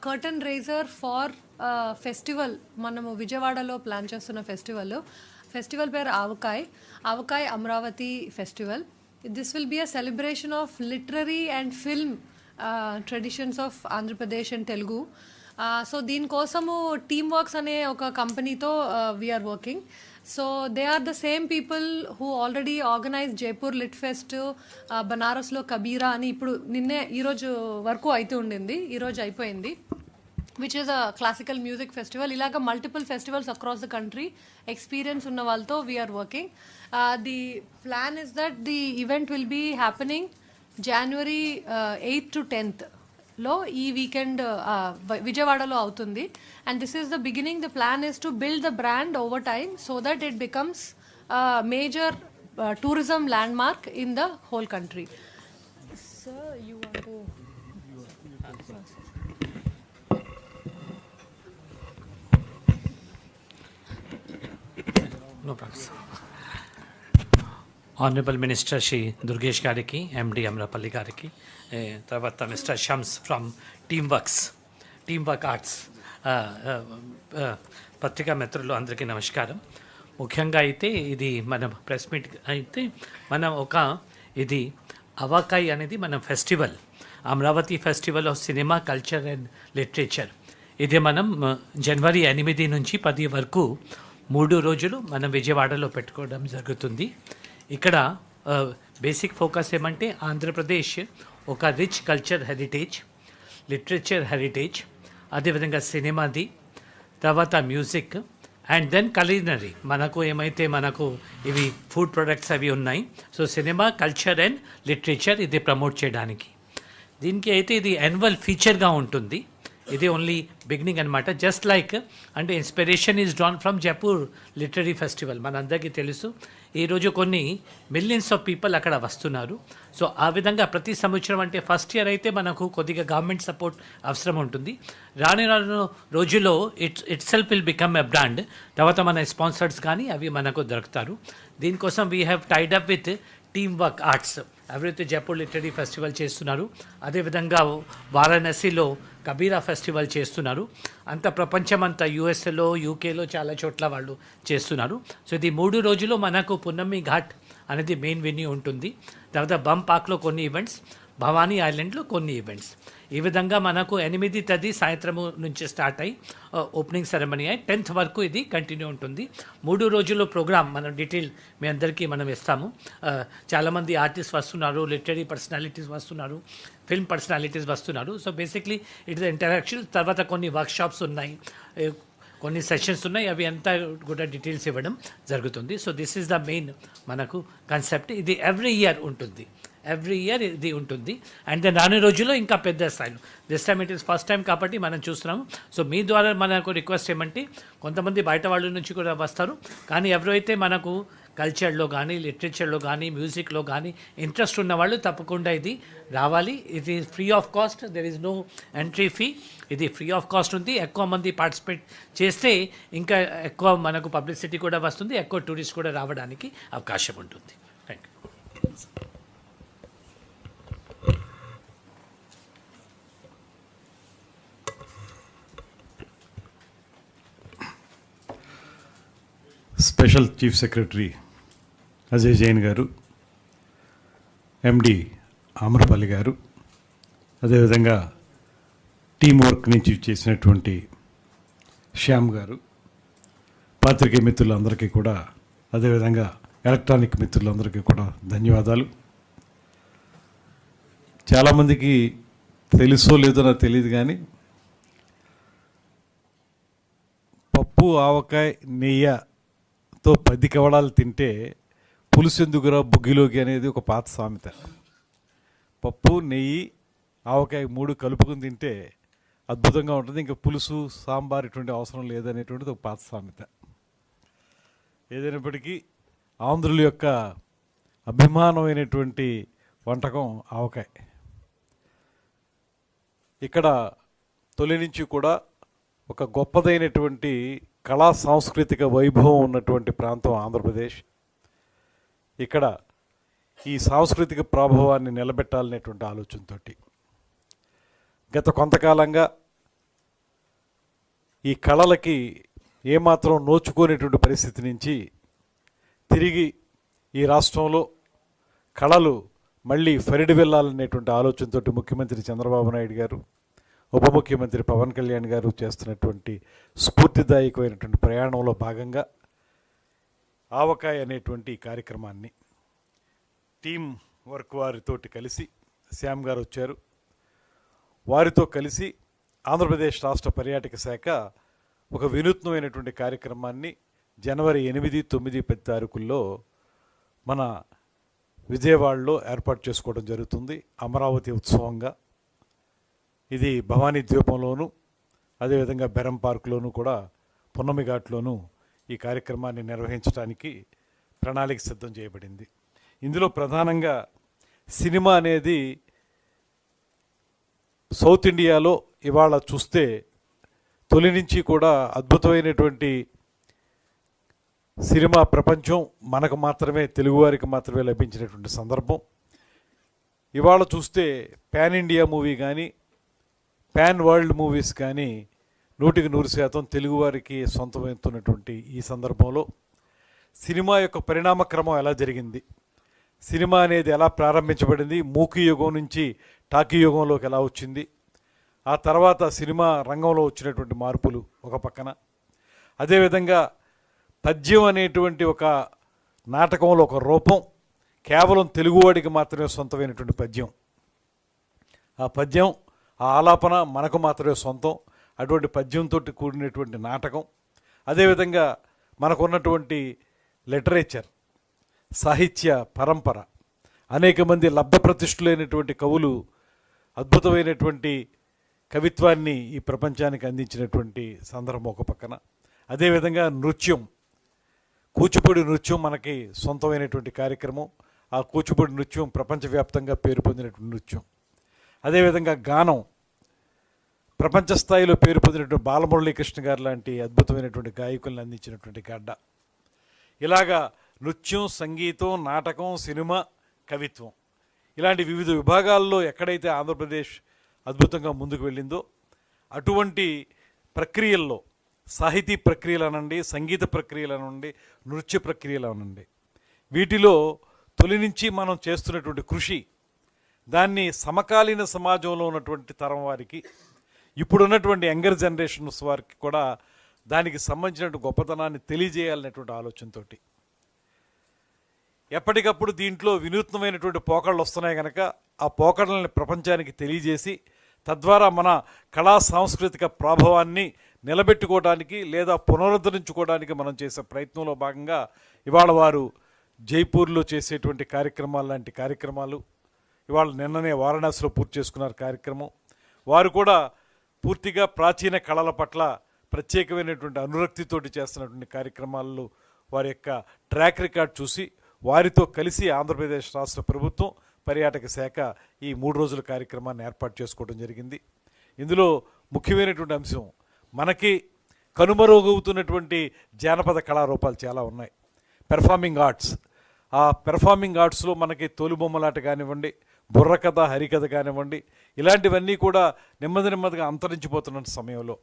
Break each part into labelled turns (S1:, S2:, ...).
S1: Curtain raiser far festival మనము విజయవాడలో plan చేస్తున్న ఫెస్టివల్ పేరు Avakai Amaravati festival. This will be a celebration of literary and film traditions of Andhra Pradesh and Telugu. So దీనికోసము team works అనే ఒక కంపెనీతో we're working. So they are the same people who already organise Jaipur lit fest, బనారస్లో కబీరా అని ఇప్పుడు ఈరోజు వరకు అయితే ఉండింది, ఈరోజు అయిపోయింది, which is a classical music festival. ఇలాగ multiple festivals across the country experience ఉన్న వాళ్ళతో we're working. The plan is that the event will be happening January 8th to 10th లో ఈ వీకెండ్ విజయవాడలో అవుతుంది. And this is the beginning. The plan is to build the brand over time so that it becomes major tourism landmark in the whole country. Sir, you want to...
S2: No problem. Honorable Minister Shri Durgesh Gariki, MD Amrapalli Gariki, తర్వాత Mr. Shams from Teamwork Arts, పత్రికా మిత్రులు అందరికీ నమస్కారం. ముఖ్యంగా అయితే ఇది మన press meet అయితే ఇది ఆవకాయ్ అనేది మన festival, Amaravati festival of cinema, culture and literature. ఇది మనం January 8 నుంచి 10 వరకు 3 రోజులు మనం విజయవాడలో పెట్టుకోవడం జరుగుతుంది. ఇక్కడ బేసిక్ ఫోకస్ ఏమంటే ఆంధ్రప్రదేశ్ ఒక rich culture heritage, literature heritage, అదేవిధంగా సినిమాది, తర్వాత మ్యూజిక్ అండ్ దెన్ కలీనరీ. మనకు ఇవి ఫుడ్ ప్రొడక్ట్స్ అవి ఉన్నాయి. So cinema, culture and literature ఇది ప్రమోట్ చేయడానికి. దీనికి అయితే ఇది యాన్యువల్ ఫీచర్గా ఉంటుంది. ఇది ఓన్లీ బిగినింగ్ అనమాట. జస్ట్ లైక్ అంటే inspiration is drawn from Jaipur literary festival. మనందరికీ తెలుసు, ఈరోజు కొన్ని మిలియన్స్ ఆఫ్ పీపుల్ అక్కడ వస్తున్నారు. సో ఆ విధంగా ప్రతి సంవత్సరం అంటే ఫస్ట్ ఇయర్ అయితే మనకు కొద్దిగా గవర్నమెంట్ సపోర్ట్ అవసరం ఉంటుంది. రాను రోజుల్లో it self will become a brand. తర్వాత మన స్పాన్సర్స్ కానీ అవి మనకు దొరుకుతారు. దీనికోసం we have tied up with teamwork arts. ఎవరైతే జైపూర్ లిటరీ ఫెస్టివల్ చేస్తున్నారు, అదేవిధంగా వారణాసిలో కబీరా ఫెస్టివల్ చేస్తున్నారు. అంత ప్రపంచమంతా యూఎస్ఏలో, యూకేలో చాలా చోట్ల వాళ్ళు చేస్తున్నారు. సో ఇది 3 రోజులు మనకు పున్నమి ఘాట్ అనేది మెయిన్ వెన్యూ ఉంటుంది. తర్వాత బంపాక్లో కొన్ని ఈవెంట్స్, భవానీ ఐలాండ్లో కొన్ని ఈవెంట్స్. ఈ విధంగా మనకు 8 తేదీ సాయంత్రం నుంచి స్టార్ట్ అయ్యి ఓపెనింగ్ సెరమనీ అయ్యి 10th వరకు ఇది కంటిన్యూ ఉంటుంది. 3 రోజుల ప్రోగ్రామ్ మనం డీటెయిల్ మీ అందరికీ మనం ఇస్తాము. చాలామంది ఆర్టిస్ట్ వస్తున్నారు, లిటరీ పర్సనాలిటీస్ వస్తున్నారు, ఫిల్మ్ పర్సనాలిటీస్ వస్తున్నారు. So basically it is interaction. తర్వాత కొన్ని వర్క్షాప్స్ ఉన్నాయి, కొన్ని సెషన్స్ ఉన్నాయి, అవి అంతా కూడా డీటెయిల్స్ ఇవ్వడం జరుగుతుంది. So this is the main మనకు కాన్సెప్ట్. ఇది ఎవ్రీ ఇయర్ ఇది ఉంటుంది. అండ్ దెన్ రాని రోజుల్లో ఇంకా పెద్ద స్థాయిలో. This time it is first time కాబట్టి మనం చూస్తున్నాము. సో మీ ద్వారా మనకు రిక్వెస్ట్ ఏమంటే, కొంతమంది బయట వాళ్ళ నుంచి కూడా వస్తారు, కానీ ఎవరైతే మనకు కల్చర్లో కానీ, లిటరేచర్లో కానీ, మ్యూజిక్లో కానీ ఇంట్రెస్ట్ ఉన్న వాళ్ళు తప్పకుండా ఇది రావాలి. ఇది free of cost, there is no entry fee. ఇది ఫ్రీ ఆఫ్ కాస్ట్ ఉంది. ఎక్కువ మంది పార్టిసిపేట్ చేస్తే ఇంకా ఎక్కువ మనకు పబ్లిసిటీ కూడా వస్తుంది, ఎక్కువ టూరిస్ట్ కూడా రావడానికి అవకాశం ఉంటుంది. Thank you.
S3: Special chief secretary Ajay Jain గారు, ఎండి ఆమ్రపల్లి గారు, అదేవిధంగా టీమ్ వర్క్ నుంచి చేసినటువంటి శ్యామ్ గారు, పాత్రికేయ మిత్రులందరికీ కూడా, అదేవిధంగా ఎలక్ట్రానిక్ మిత్రులందరికీ కూడా ధన్యవాదాలు. చాలామందికి తెలుసో లేదో నాకు తెలియదు, కానీ పప్పు, ఆవకాయ, నెయ్యతో 10 కవడాలు తింటే పులుసెందుకురా బుగ్గిలోకి అనేది ఒక పాత సామెత. పప్పు, నెయ్యి, ఆవకాయ 3 కలుపుకుని తింటే అద్భుతంగా ఉంటుంది. ఇంకా పులుసు, సాంబార్ ఇటువంటి అవసరం లేదనేటువంటిది ఒక పాత సామెత. ఏదైనప్పటికీ ఆంధ్రుల యొక్క అభిమానమైనటువంటి వంటకం ఆవకాయ. ఇక్కడ తొలి నుంచి కూడా ఒక గొప్పదైనటువంటి కళా సాంస్కృతిక వైభవం ఉన్నటువంటి ప్రాంతం ఆంధ్రప్రదేశ్. ఇక్కడ ఈ సాంస్కృతిక ప్రభావాన్ని నిలబెట్టాలనేటువంటి ఆలోచనతో గత కొంతకాలంగా ఈ కళలకి ఏమాత్రం నోచుకోనేటువంటి పరిస్థితి నుంచి తిరిగి ఈ రాష్ట్రంలో కళలు మళ్ళీ ఫరిడి వెళ్ళాలనేటువంటి ఆలోచనతో ముఖ్యమంత్రి చంద్రబాబు నాయుడు గారు, ఉప ముఖ్యమంత్రి పవన్ కళ్యాణ్ గారు చేస్తున్నటువంటి స్ఫూర్తిదాయకమైనటువంటి ప్రయాణంలో భాగంగా ఆవకాయ అనేటువంటి ఈ కార్యక్రమాన్ని టీం వర్క్ వారితోటి కలిసి శ్యామ్ గారు వచ్చారు. వారితో కలిసి ఆంధ్రప్రదేశ్ రాష్ట్ర పర్యాటక శాఖ ఒక వినూత్నమైనటువంటి కార్యక్రమాన్ని జనవరి 8, 9, 10 తారీఖుల్లో మన విజయవాడలో ఏర్పాటు చేసుకోవడం జరుగుతుంది. అమరావతి ఉత్సవంగా ఇది భవానీ ద్వీపంలోను, అదేవిధంగా బెరం పార్కులోను కూడా, పున్నమి ఘాట్లోనూ ఈ కార్యక్రమాన్ని నిర్వహించడానికి ప్రణాళిక సిద్ధం చేయబడింది. ఇందులో ప్రధానంగా సినిమా అనేది సౌత్ ఇండియాలో ఇవాళ చూస్తే తొలి నుంచి కూడా అద్భుతమైనటువంటి సినిమా ప్రపంచం మనకు మాత్రమే, తెలుగువారికి మాత్రమే లభించినటువంటి సందర్భం. ఇవాళ చూస్తే పాన్ ఇండియా మూవీ కానీ పాన్ వరల్డ్ మూవీస్ కానీ 100% తెలుగువారికి సొంతమవుతున్నటువంటి ఈ సందర్భంలో సినిమా యొక్క పరిణామక్రమం ఎలా జరిగింది, సినిమా అనేది ఎలా ప్రారంభించబడింది, మూకీ యుగం నుంచి టాకీ యుగంలోకి ఎలా వచ్చింది, ఆ తర్వాత సినిమా రంగంలో వచ్చినటువంటి మార్పులు ఒక పక్కన, అదేవిధంగా పద్యం అనేటువంటి ఒక నాటకంలో ఒక రూపం కేవలం తెలుగువాడికి మాత్రమే సొంతమైనటువంటి పద్యం, ఆ పద్యం ఆ ఆలాపన మనకు మాత్రమే సొంతం, అటువంటి పద్యంతో కూడినటువంటి నాటకం, అదేవిధంగా మనకున్నటువంటి లిటరేచర్, సాహిత్య పరంపర, అనేక మంది లబ్ధప్రతిష్ఠులైనటువంటి కవులు అద్భుతమైనటువంటి కవిత్వాన్ని ఈ ప్రపంచానికి అందించినటువంటి సందర్భం ఒక పక్కన, అదేవిధంగా నృత్యం, కూచిపూడి నృత్యం మనకి సొంతమైనటువంటి కార్యక్రమం. ఆ కూచిపూడి నృత్యం ప్రపంచవ్యాప్తంగా పేరు పొందినటువంటి నృత్యం. అదేవిధంగా గానం, ప్రపంచ స్థాయిలో పేరు పొందినటువంటి బాలమురళీకృష్ణ గారు లాంటి అద్భుతమైనటువంటి గాయకులను అందించినటువంటి గడ్డ. ఇలాగా నృత్యం, సంగీతం, నాటకం, సినిమా, కవిత్వం ఇలాంటి వివిధ విభాగాల్లో ఎక్కడైతే ఆంధ్రప్రదేశ్ అద్భుతంగా ముందుకు వెళ్ళిందో అటువంటి ప్రక్రియల్లో సాహితీ ప్రక్రియలు అనండి, సంగీత ప్రక్రియలు అనండి, నృత్య ప్రక్రియలు అనండి, వీటిలో తొలి నుంచి మనం చేస్తున్నటువంటి కృషి దాన్ని సమకాలీన సమాజంలో ఉన్నటువంటి తరం వారికి, ఇప్పుడున్నటువంటి యంగర్ జనరేషన్స్ వారికి కూడా దానికి సంబంధించిన గొప్పతనాన్ని తెలియజేయాలనేటువంటి ఆలోచనతో ఎప్పటికప్పుడు దీంట్లో వినూత్నమైనటువంటి పోకళ్ళు వస్తున్నాయి కనుక ఆ పోకళ్ళని ప్రపంచానికి తెలియజేసి తద్వారా మన కళా సాంస్కృతిక ప్రభావాన్ని నిలబెట్టుకోవడానికి లేదా పునరుద్ధరించుకోవడానికి మనం చేసే ప్రయత్నంలో భాగంగా ఇవాళ వారు జైపూర్లో చేసేటువంటి కార్యక్రమాలు లాంటి కార్యక్రమాలు, ఇవాళ నిన్ననే వారణాసిలో పూర్తి చేసుకున్నారు కార్యక్రమం. వారు కూడా పూర్తిగా ప్రాచీన కళల పట్ల ప్రత్యేకమైనటువంటి అనురక్తితోటి చేస్తున్నటువంటి కార్యక్రమాల్లో వారి యొక్క ట్రాక్ రికార్డ్ చూసి వారితో కలిసి ఆంధ్రప్రదేశ్ రాష్ట్ర ప్రభుత్వం పర్యాటక శాఖ ఈ 3 రోజుల కార్యక్రమాన్ని ఏర్పాటు చేసుకోవడం జరిగింది. ఇందులో ముఖ్యమైనటువంటి అంశం మనకి కనుమరుగవుతున్నటువంటి జానపద కళారూపాలు చాలా ఉన్నాయి. పెర్ఫార్మింగ్ ఆర్ట్స్, ఆ పెర్ఫార్మింగ్ ఆర్ట్స్లో మనకి తోలుబొమ్మలాట కానివ్వండి, బుర్రకథ, హరికథ కానివ్వండి, ఇలాంటివన్నీ కూడా నెమ్మదిగా అంతరించిపోతున్న సమయంలో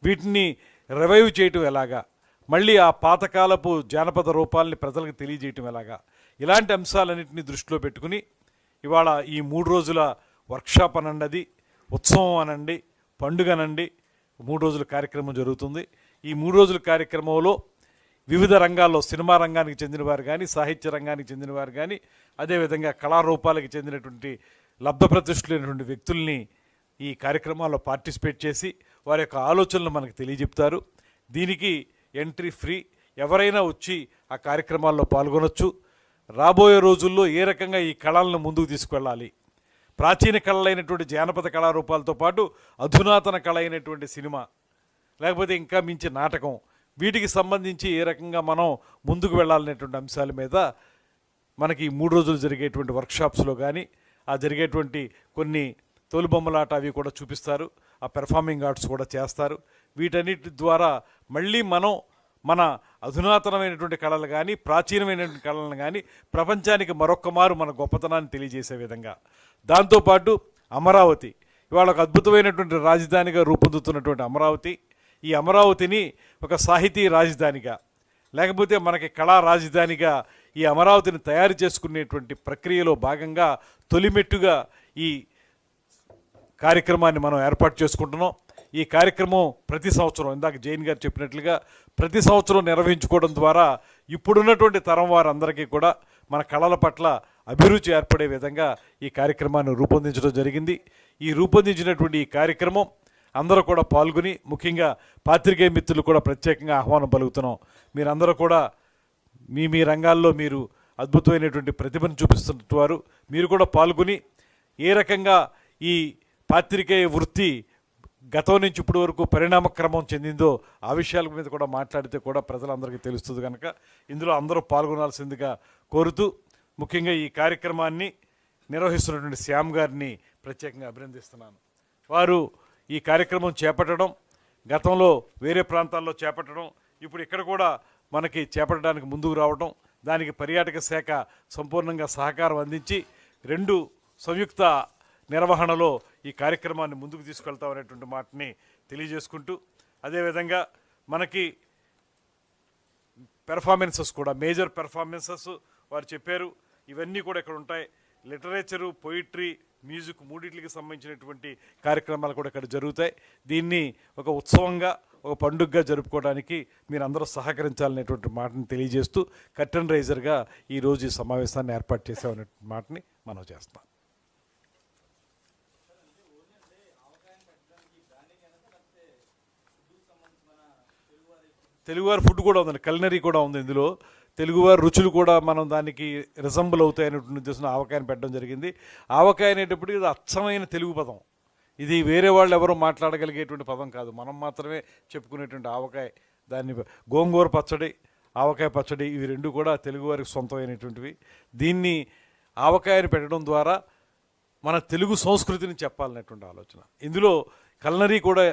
S3: వీటిని రివైవ్ చేయటం ఎలాగా, మళ్ళీ ఆ పాతకాలపు జానపద రూపాలని ప్రజలకు తెలియజేయటం ఎలాగా, ఇలాంటి అంశాలన్నింటినీ దృష్టిలో పెట్టుకుని ఇవాళ ఈ 3 రోజుల వర్క్షాప్ అనండి, ఉత్సవం అనండి, పండుగ అనండి, 3 రోజుల కార్యక్రమం జరుగుతుంది. ఈ 3 రోజుల కార్యక్రమంలో వివిధ రంగాల్లో సినిమా రంగానికి చెందినవారు కానీ, సాహిత్య రంగానికి చెందినవారు కానీ, అదేవిధంగా కళారూపాలకు చెందినటువంటి లబ్ధప్రతిష్ఠులైనటువంటి వ్యక్తుల్ని ఈ కార్యక్రమాల్లో పార్టిసిపేట్ చేసి వారి యొక్క ఆలోచనలు మనకు తెలియజెప్తారు. దీనికి ఎంట్రీ ఫ్రీ, ఎవరైనా వచ్చి ఆ కార్యక్రమాల్లో పాల్గొనొచ్చు. రాబోయే రోజుల్లో ఏ రకంగా ఈ కళలను ముందుకు తీసుకువెళ్ళాలి, ప్రాచీన కళలైనటువంటి జానపద కళారూపాలతో పాటు అధునాతన కళ అయినటువంటి సినిమా, లేకపోతే ఇంకా మించి నాటకం, వీటికి సంబంధించి ఏ రకంగా మనం ముందుకు వెళ్ళాలనేటువంటి అంశాల మీద మనకి 3 రోజులు జరిగేటువంటి వర్క్షాప్స్లో కానీ, ఆ జరిగేటువంటి కొన్ని తోలుబొమ్మలాట అవి కూడా చూపిస్తారు, ఆ పెర్ఫార్మింగ్ ఆర్ట్స్ కూడా చేస్తారు. వీటన్నిటి ద్వారా మళ్ళీ మనం మన అధునాతనమైనటువంటి కళలు కానీ, ప్రాచీనమైనటువంటి కళలను కానీ ప్రపంచానికి మరొక్క మారు మన గొప్పతనాన్ని తెలియజేసే విధంగా, దాంతోపాటు అమరావతి ఇవాళ ఒక అద్భుతమైనటువంటి రాజధానిగా రూపొందుతున్నటువంటి అమరావతి ఈ అమరావతిని ఒక సాహితీ రాజధానిగా లేకపోతే మనకి కళా రాజధానిగా ఈ అమరావతిని తయారు చేసుకునేటువంటి ప్రక్రియలో భాగంగా తొలిమెట్టుగా ఈ కార్యక్రమాన్ని మనం ఏర్పాటు చేసుకుంటున్నాం. ఈ కార్యక్రమం ప్రతి సంవత్సరం ఇందాక జైన్ గారు చెప్పినట్లుగా ప్రతి సంవత్సరం నిర్వహించుకోవడం ద్వారా ఇప్పుడున్నటువంటి తరం వారందరికీ కూడా మన కళల పట్ల అభిరుచి ఏర్పడే విధంగా ఈ కార్యక్రమాన్ని రూపొందించడం జరిగింది. ఈ రూపొందించినటువంటి ఈ కార్యక్రమం అందరూ కూడా పాల్గొని, ముఖ్యంగా పాత్రికేయ మిత్రులు కూడా ప్రత్యేకంగా ఆహ్వానం పలుకుతున్నాం. మీరందరూ కూడా మీ రంగాల్లో మీరు అద్భుతమైనటువంటి ప్రతిభను చూపిస్తున్నవారు, మీరు కూడా పాల్గొని ఏ రకంగా ఈ పాత్రికేయ వృత్తి గతం నుంచి ఇప్పటి వరకు పరిణామక్రమం చెందిందో ఆ విషయాల మీద కూడా మాట్లాడితే కూడా ప్రజలందరికీ తెలుస్తుంది కనుక ఇందులో అందరూ పాల్గొనాల్సిందిగా కోరుతూ, ముఖ్యంగా ఈ కార్యక్రమాన్ని నిర్వహిస్తున్నటువంటి శ్యామ్ గారిని ప్రత్యేకంగా అభినందిస్తున్నాను. వారు ఈ కార్యక్రమం చేపట్టడం, గతంలో వేరే ప్రాంతాల్లో చేపట్టడం, ఇప్పుడు ఇక్కడ కూడా మనకి చేపట్టడానికి ముందుకు రావడం, దానికి పర్యాటక శాఖ సంపూర్ణంగా సహకారం అందించి 2 సంయుక్త నిర్వహణలో ఈ కార్యక్రమాన్ని ముందుకు తీసుకెళ్తామనేటువంటి మాటని తెలియజేసుకుంటూ, అదేవిధంగా మనకి పెర్ఫార్మెన్సెస్ కూడా మేజర్ పెర్ఫార్మెన్సెస్ వారు చెప్పారు, ఇవన్నీ కూడా ఇక్కడ ఉంటాయి. లిటరేచరు, పొయిట్రీ, మ్యూజిక్ మూడింటికి సంబంధించినటువంటి కార్యక్రమాలు కూడా ఇక్కడ జరుగుతాయి. దీన్ని ఒక ఉత్సవంగా, ఒక పండుగగా జరుపుకోవడానికి మీరందరూ సహకరించాలనేటువంటి మాటని తెలియజేస్తూ కర్టెన్ రైజర్గా ఈరోజు ఈ సమావేశాన్ని ఏర్పాటు చేసామనే మాటని మనం చేస్తాం. తెలుగువారి ఫుడ్ కూడా ఉందండి, కల్నరీ కూడా ఉంది ఇందులో. తెలుగువారి రుచులు కూడా మనం దానికి రిజంబుల్ అవుతాయి అనేటువంటి ఉద్దేశంలో ఆవకాయని పెట్టడం జరిగింది. ఆవకాయ అనేటప్పటికి ఇది అచ్చమైన తెలుగు పదం, ఇది వేరే వాళ్ళు ఎవరో మాట్లాడగలిగేటువంటి పదం కాదు, మనం మాత్రమే చెప్పుకునేటువంటి ఆవకాయ. దాన్ని గోంగూర పచ్చడి, ఆవకాయ పచ్చడి, ఇవి 2 కూడా తెలుగువారికి సొంతమైనటువంటివి. దీన్ని ఆవకాయని పెట్టడం ద్వారా మన తెలుగు సంస్కృతిని చెప్పాలనేటువంటి ఆలోచన. ఇందులో కల్నరీ కూడా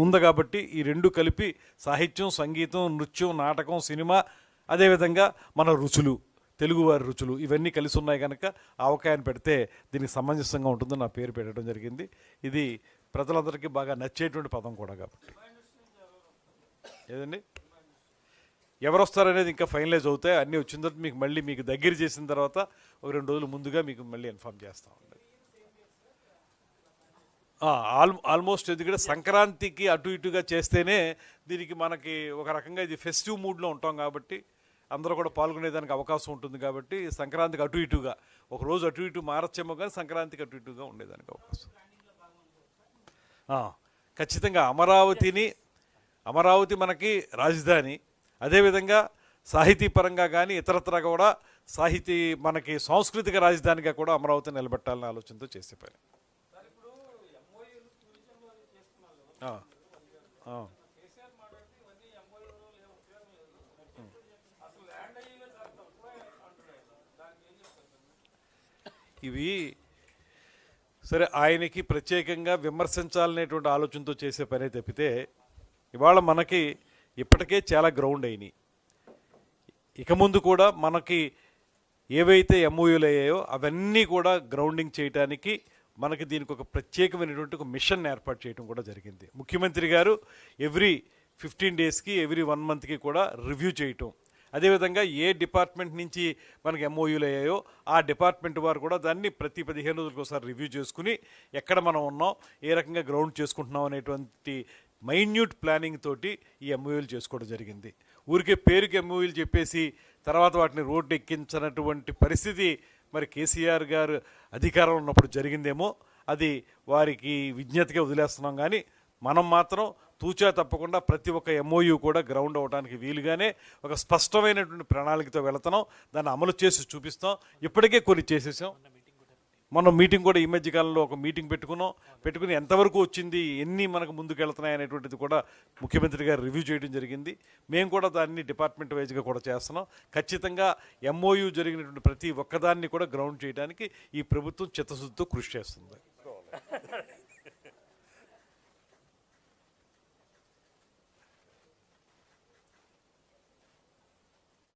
S3: ఉంది కాబట్టి ఈ 2 కలిపి సాహిత్యం, సంగీతం, నృత్యం, నాటకం, సినిమా, అదేవిధంగా మన రుచులు, తెలుగువారి రుచులు ఇవన్నీ కలిసి ఉన్నాయి కనుక ఆవకాయని పెడితే దీనికి సమంజసంగా ఉంటుందని నా పేరు పెట్టడం జరిగింది. ఇది ప్రజలందరికీ బాగా నచ్చేటువంటి పదం కూడా కాబట్టి. ఏదండి ఎవరు వస్తారనేది ఇంకా ఫైనలైజ్ అవుతాయి. అన్నీ వచ్చిన తర్వాత మీకు మళ్ళీ మీకు దగ్గర చేసిన తర్వాత ఒక 2 రోజులు ముందుగా మీకు మళ్ళీ ఇన్ఫార్మ్ చేస్తామండి. ఆల్మోస్ట్ ఎందుకంటే సంక్రాంతికి అటు ఇటుగా చేస్తేనే దీనికి మనకి ఒక రకంగా ఇది ఫెస్టివ్ మూడ్లో ఉంటాం కాబట్టి అందరూ కూడా పాల్గొనేదానికి అవకాశం ఉంటుంది కాబట్టి సంక్రాంతికి అటు ఇటుగా ఒకరోజు అటు ఇటు మారచ్చేమో కానీ సంక్రాంతికి అటు ఇటుగా ఉండేదానికి అవకాశం. ఖచ్చితంగా అమరావతి మనకి రాజధాని, అదేవిధంగా సాహితీ పరంగా కానీ ఇతరత్ర కూడా సాహితీ మనకి సాంస్కృతిక రాజధానిగా కూడా అమరావతిని నిలబెట్టాలనే ఆలోచనతో చేసే పని. ఇవి సరే ఆయనకి ప్రత్యేకంగా విమర్శించాలనేటువంటి ఆలోచనతో చేసే పనే తప్పితే ఇవాళ మనకి ఇప్పటికే చాలా గ్రౌండ్ అయినాయి. ఇక ముందు కూడా మనకి ఏవైతే ఎంఓయూలు అయ్యాయో అవన్నీ కూడా గ్రౌండింగ్ చేయడానికి మనకి దీనికి ఒక ప్రత్యేకమైనటువంటి ఒక మిషన్ ఏర్పాటు చేయడం కూడా జరిగింది. ముఖ్యమంత్రి గారు ఎవ్రీ 15 డేస్కి ఎవ్రీ 1 మంత్కి కూడా రివ్యూ చేయటం, అదేవిధంగా ఏ డిపార్ట్మెంట్ నుంచి మనకి ఎంఓయూలు అయ్యాయో ఆ డిపార్ట్మెంట్ వారు కూడా దాన్ని ప్రతి 15 రోజులకు ఒకసారి రివ్యూ చేసుకుని ఎక్కడ మనం ఉన్నాం, ఏ రకంగా గ్రౌండ్ చేసుకుంటున్నాం అనేటువంటి మైన్యూట్ ప్లానింగ్ తోటి ఈ ఎంఓయూలు చేసుకోవడం జరిగింది. ఊరికే పేరుకి ఎంఓయూలు చెప్పేసి తర్వాత వాటిని రోడ్డు ఎక్కించినటువంటి పరిస్థితి మరి కేసీఆర్ గారు అధికారంలో ఉన్నప్పుడు జరిగిందేమో, అది వారికి విజ్ఞతగా వదిలేస్తున్నాం. కానీ మనం మాత్రం తూచా తప్పకుండా ప్రతి ఒక్క ఎంఓయూ కూడా గ్రౌండ్ అవ్వడానికి వీలుగానే ఒక స్పష్టమైనటువంటి ప్రణాళికతో వెళుతున్నాం, దాన్ని అమలు చేసి చూపిస్తాం. ఇప్పటికే కొన్ని చేసేసాం. మనం మీటింగ్ కూడా ఈ మధ్యకాలంలో ఒక మీటింగ్ పెట్టుకుని ఎంతవరకు వచ్చింది, ఎన్ని మనకు ముందుకు వెళ్తున్నాయి అనేటువంటిది కూడా ముఖ్యమంత్రి గారు రివ్యూ చేయడం జరిగింది. మేము కూడా దాన్ని డిపార్ట్మెంట్ వైజ్గా కూడా చేస్తున్నాం. ఖచ్చితంగా ఎంఓయూ జరిగినటువంటి ప్రతి ఒక్కదాన్ని కూడా గ్రౌండ్ చేయడానికి ఈ ప్రభుత్వం చిత్తశుద్ధితో కృషి చేస్తుంది.